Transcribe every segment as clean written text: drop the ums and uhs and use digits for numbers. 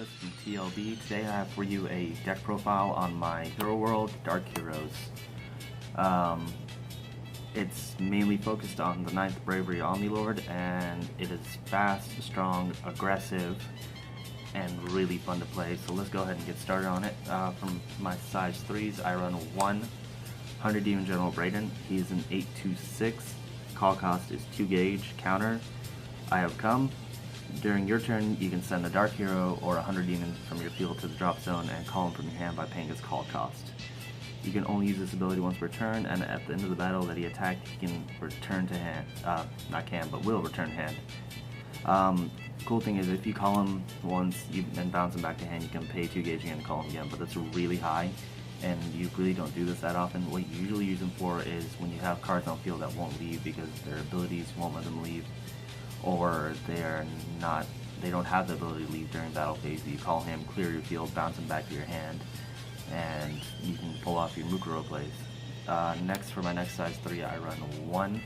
Travis from TLB. Today I have for you a deck profile on my Hero World Dark Heroes. It's mainly focused on the 9th Bravery Omnilord, and it is fast, strong, aggressive, and really fun to play. So let's go ahead and get started on it. From my size 3s, I run 100 Demon General Braden. He is an 8/2/6. Call cost is 2 gauge. Counter, I have come. During your turn, you can send a Dark Hero or 100 demons from your field to the drop zone and call them from your hand by paying his call cost. You can only use this ability once per turn, and at the end of the battle that he attacked, he can return to hand. Not can, but will return to hand. Cool thing is, if you call him once and bounce him back to hand, you can pay 2 gauge and call him again, but that's really high, and you really don't do this that often. What you usually use him for is when you have cards on field that won't leave because their abilities won't let them leave, or they don't have the ability to leave during battle phase. You call him, clear your field, bounce him back to your hand, and you can pull off your Mukuro plays. Next, for my next size 3, I run 1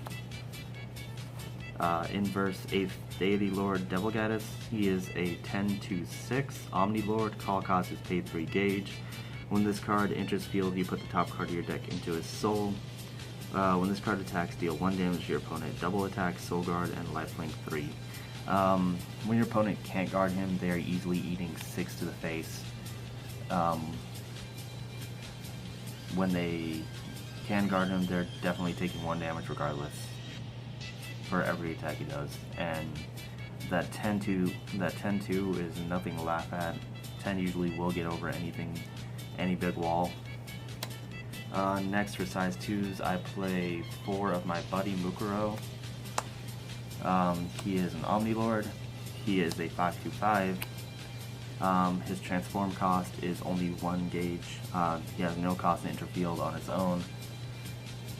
Inverse 8th Deity Lord Devil Gaddis. He is a 10/2/6 Omni Lord. Call cost is paid 3 gauge. When this card enters field, you put the top card of your deck into his soul. When this card attacks, deal 1 damage to your opponent, double attack, soul guard, and lifelink 3. When your opponent can't guard him, they are easily eating 6 to the face. When they can guard him, they're definitely taking 1 damage regardless for every attack he does. And that 10-2 is nothing to laugh at. 10 usually will get over any big wall. Next, for size 2s, I play 4 of my buddy Mukuro. He is an Omni Lord. He is a 5/2/5. His transform cost is only 1 gauge. He has no cost to enter field on his own.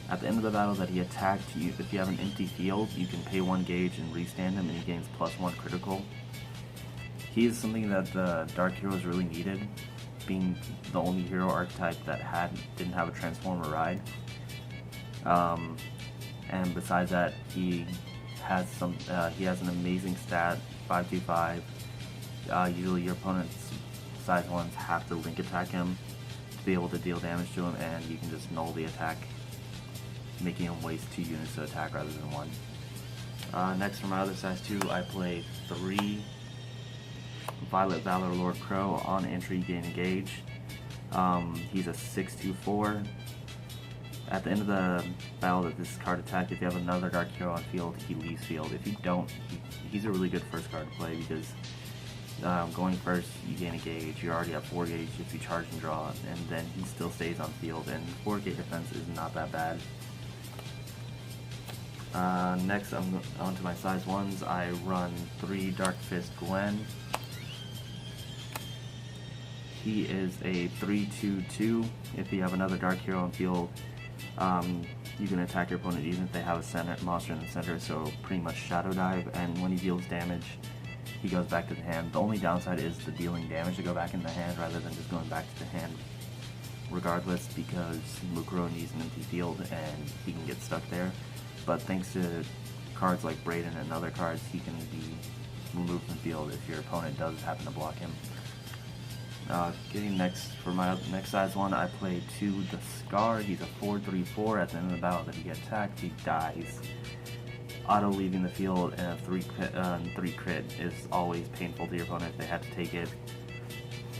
At the end of the battle that he attacked, if you have an empty field, you can pay 1 gauge and restand him, and he gains +1 critical. He is something that the Dark Heroes really needed, being the only hero archetype that didn't have a transformer ride. And besides that, he has an amazing stat, 5/2/5. Usually your opponent's size 1s have to link attack him to be able to deal damage to him, and you can just null the attack, making him waste 2 units to attack rather than 1. Next, for my other size 2, I play 3 Violet Valor Lord Crow. On entry, gain a gauge. He's a 6/2/4. At the end of the battle that this card attacked, if you have another Dark Hero on field, he leaves field. If you don't, he's a really good first card to play because going first, you gain a gauge. You already have 4 gauge if you charge and draw, and then he still stays on field, and 4 gauge defense is not that bad. Next, I'm on to my size 1s. I run 3 Dark Fist Gwen. He is a 3/2/2. If you have another Dark Hero on field, you can attack your opponent even if they have a monster in the center, so pretty much shadow dive, and when he deals damage, he goes back to the hand. The only downside is the dealing damage to go back in the hand rather than just going back to the hand regardless, because Mukuro needs an empty field and he can get stuck there. But thanks to cards like Braden and other cards, he can be removed from the field if your opponent does happen to block him. Getting next, for my next size 1, I play 2 The Scar. He's a 4/3/4. At the end of the battle that he gets attacked, he dies. Auto leaving the field and a 3 crit is always painful to your opponent if they have to take it,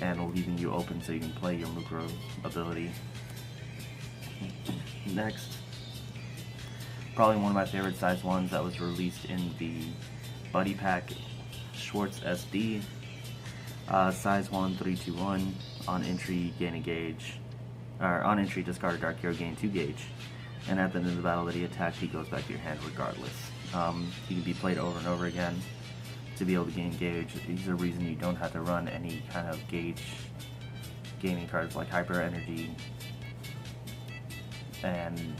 and leaving you open so you can play your Mukuro ability. Next, probably one of my favorite size 1s that was released in the Buddy Pack, Schwartz SD. Size 1, 3/2/1. On entry, gain a gauge. Or on entry, discard a Dark Hero, gain 2 gauge. And at the end of the battle that he attacked, he goes back to your hand regardless. He can be played over and over again to be able to gain gauge. He's the reason you don't have to run any kind of gauge gaining cards like Hyper Energy, and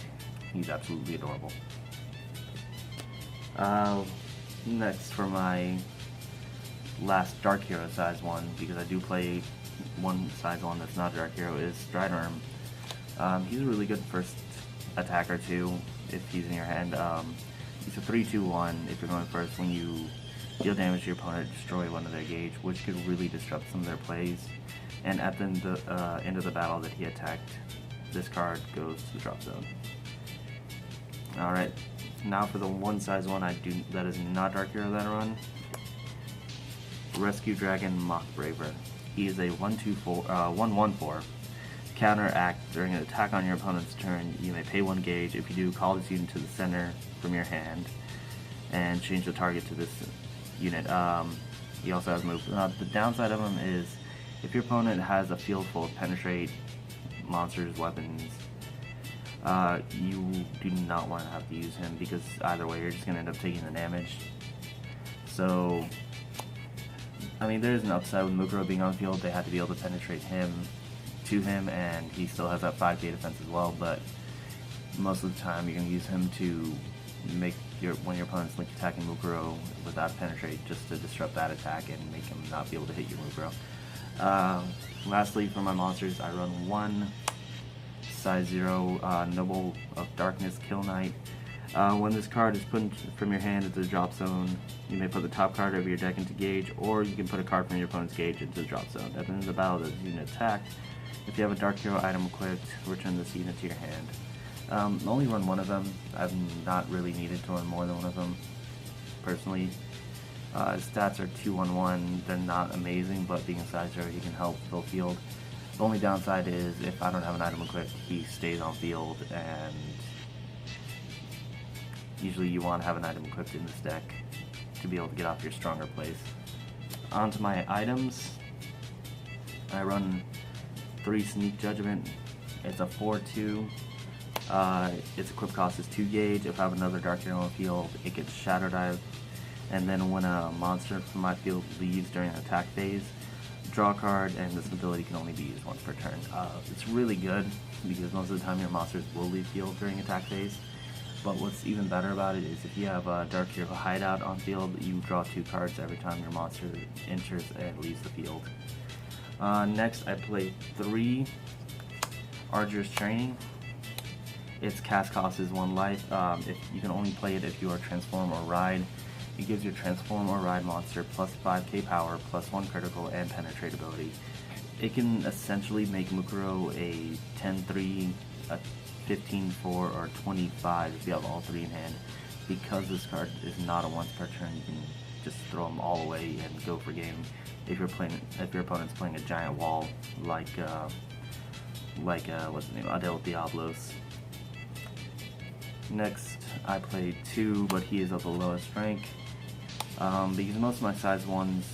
he's absolutely adorable. Next, for my last Dark Hero size 1, because I do play one size 1 that's not a Dark Hero, is Striderm. He's a really good first attacker too if he's in your hand. He's a 3/2/1. If you're going first, when you deal damage to your opponent, destroy one of their gauge, which could really disrupt some of their plays. And at the end of the battle that he attacked, this card goes to the drop zone. Alright, now for the one size one that is not Dark Hero that I run. Rescue Dragon Mock Braver. He is a 1/1/4. Counteract during an attack on your opponent's turn. You may pay 1 gauge. If you do, call this unit to the center from your hand and change the target to this unit. He also has move. The downside of him is if your opponent has a field full of penetrate, monsters, weapons, you do not want to have to use him, because either way you're just going to end up taking the damage. So, I mean, there's an upside with Mukuro being on field. They have to be able to penetrate him to him, and he still has that 5k defense as well, but most of the time you're going to use him to make when your opponent's link attacking Mukuro without a penetrate, just to disrupt that attack and make him not be able to hit your Mukuro. Lastly, for my monsters, I run 1 size 0 Noble of Darkness Kill Knight. When this card is put from your hand into the drop zone, you may put the top card of your deck into gauge, or you can put a card from your opponent's gauge into the drop zone. At the end of the battle, this unit attacked. If you have a Dark Hero item equipped, return this unit to your hand. Only run 1 of them. I've not really needed to run more than 1 of them, personally. His stats are 2/1/1. They're not amazing, but being a size 0, he can help fill field. The only downside is if I don't have an item equipped, he stays on field, and usually you want to have an item equipped in this deck to be able to get off your stronger plays. On to my items. I run 3 Sneak Judgment. It's a 4/2. Its equip cost is 2 gauge. If I have another Dark Hero on the field, it gets Shadow Dive. And then when a monster from my field leaves during an attack phase, draw a card, and this ability can only be used once per turn. It's really good because most of the time your monsters will leave field during attack phase. But what's even better about it is if you have a Dark Hero Hideout on field, you draw 2 cards every time your monster enters and leaves the field. Next, I play 3 Arduous Training. Its cast cost is 1 life. If you can only play it if you are Transform or Ride. It gives your Transform or Ride monster plus 5k power, plus 1 critical, and penetrate ability. It can essentially make Mukuro a 10/3, a 15/4, or 25 if you have all 3 in hand. Because this card is not a once per turn, you can just throw them all away and go for game. If your opponent's playing a giant wall like what's the name, Adel Diablos. Next, I play 2, but he is of the lowest rank. Because most of my size 1s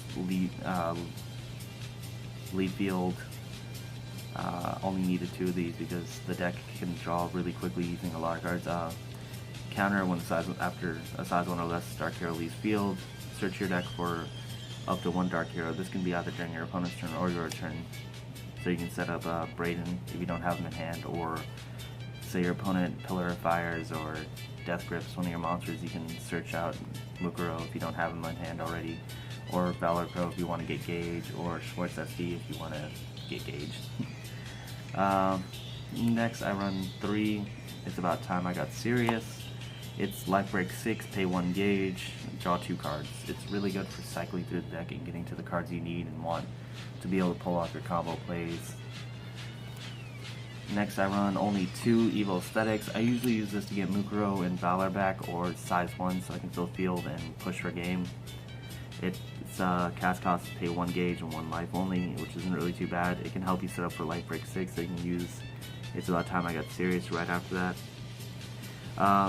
lead field, only needed 2 of these because the deck can draw really quickly using a lot of cards. Counter when after a size 1 or less Dark Hero leaves field, search your deck for up to 1 Dark Hero. This can be either during your opponent's turn or your turn. So you can set up Braden if you don't have him in hand, or say your opponent Pillar of Fires or Death Grips one of your monsters, you can search out Mukuro if you don't have him in hand already, or Valor Pro if you want to get Gauge, or Schwartz SD if you want to get Gauge. Next, I run 3. It's About Time I Got Serious. It's Life Break 6, pay 1 gauge, draw 2 cards. It's really good for cycling through the deck and getting to the cards you need and want to be able to pull off your combo plays. Next, I run only 2 Evil Aesthetics. I usually use this to get Mukuro and Valor back, or size 1 so I can fill field and push for game. It's cast cost to pay 1 gauge and 1 life only, which isn't really too bad. It can help you set up for Life Break 6, so you can use It's About Time I Got Serious right after that.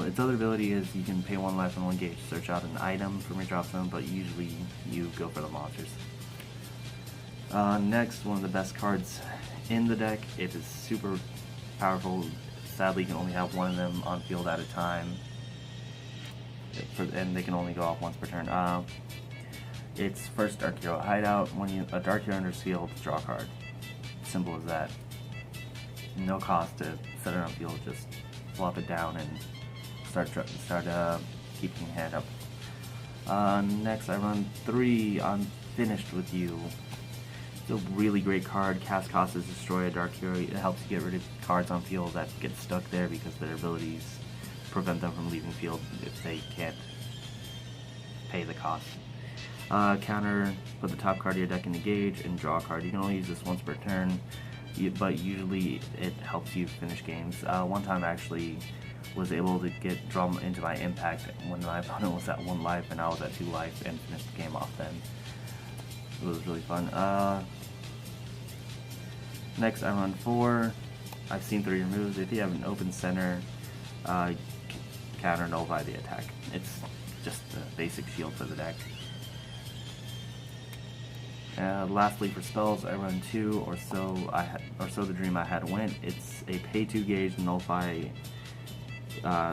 Its other ability is you can pay 1 life and 1 gauge to search out an item from your drop zone, but usually you go for the monsters. Next, one of the best cards in the deck. It is super powerful. Sadly, you can only have 1 of them on field at a time, and they can only go off once per turn. It's first Dark Hero Hideout. When a Dark Hero enters field, draw a card. Simple as that. No cost to set it on field. Just flop it down and start keeping your hand up. Next, I run 3 Unfinished With You. It's a really great card. Cast cost is Destroy a Dark Hero. It helps you get rid of cards on field that get stuck there because their abilities prevent them from leaving field if they can't pay the cost. Counter, put the top card of your deck in the gauge and draw a card. You can only use this once per turn, but usually it helps you finish games. One time I actually was able to draw into my impact when my opponent was at 1 life and I was at 2 life and finished the game off then. It was really fun. Next I run 4. I've seen through your moves. If you have an open center, counter nullify the attack. It's just a basic shield for the deck. Lastly, for spells, I run 2, or so the dream I had went. It's a pay 2 gauge nullify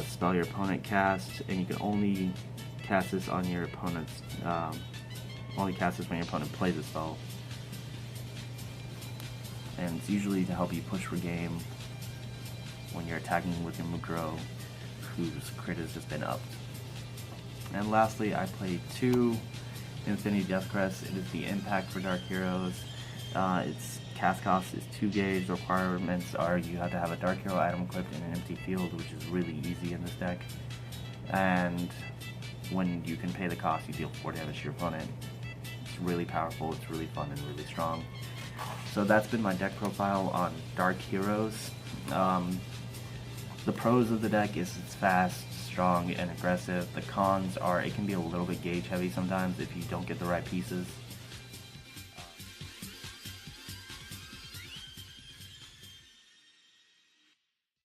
spell your opponent casts, and you can only cast this on your opponent's. Only cast this when your opponent plays a spell, and it's usually to help you push for game when you're attacking with your Mugro, whose crit has just been upped. And lastly, I play 2 Infinity Death Crest. It is the impact for Dark Heroes. Its cast cost is 2 gauge. The requirements are you have to have a Dark Hero item equipped in an empty field, which is really easy in this deck. And when you can pay the cost, you deal 4 damage to your opponent. It's really powerful, it's really fun, and really strong. So that's been my deck profile on Dark Heroes. The pros of the deck is it's fast, strong, and aggressive. The cons are it can be a little bit gauge heavy sometimes if you don't get the right pieces.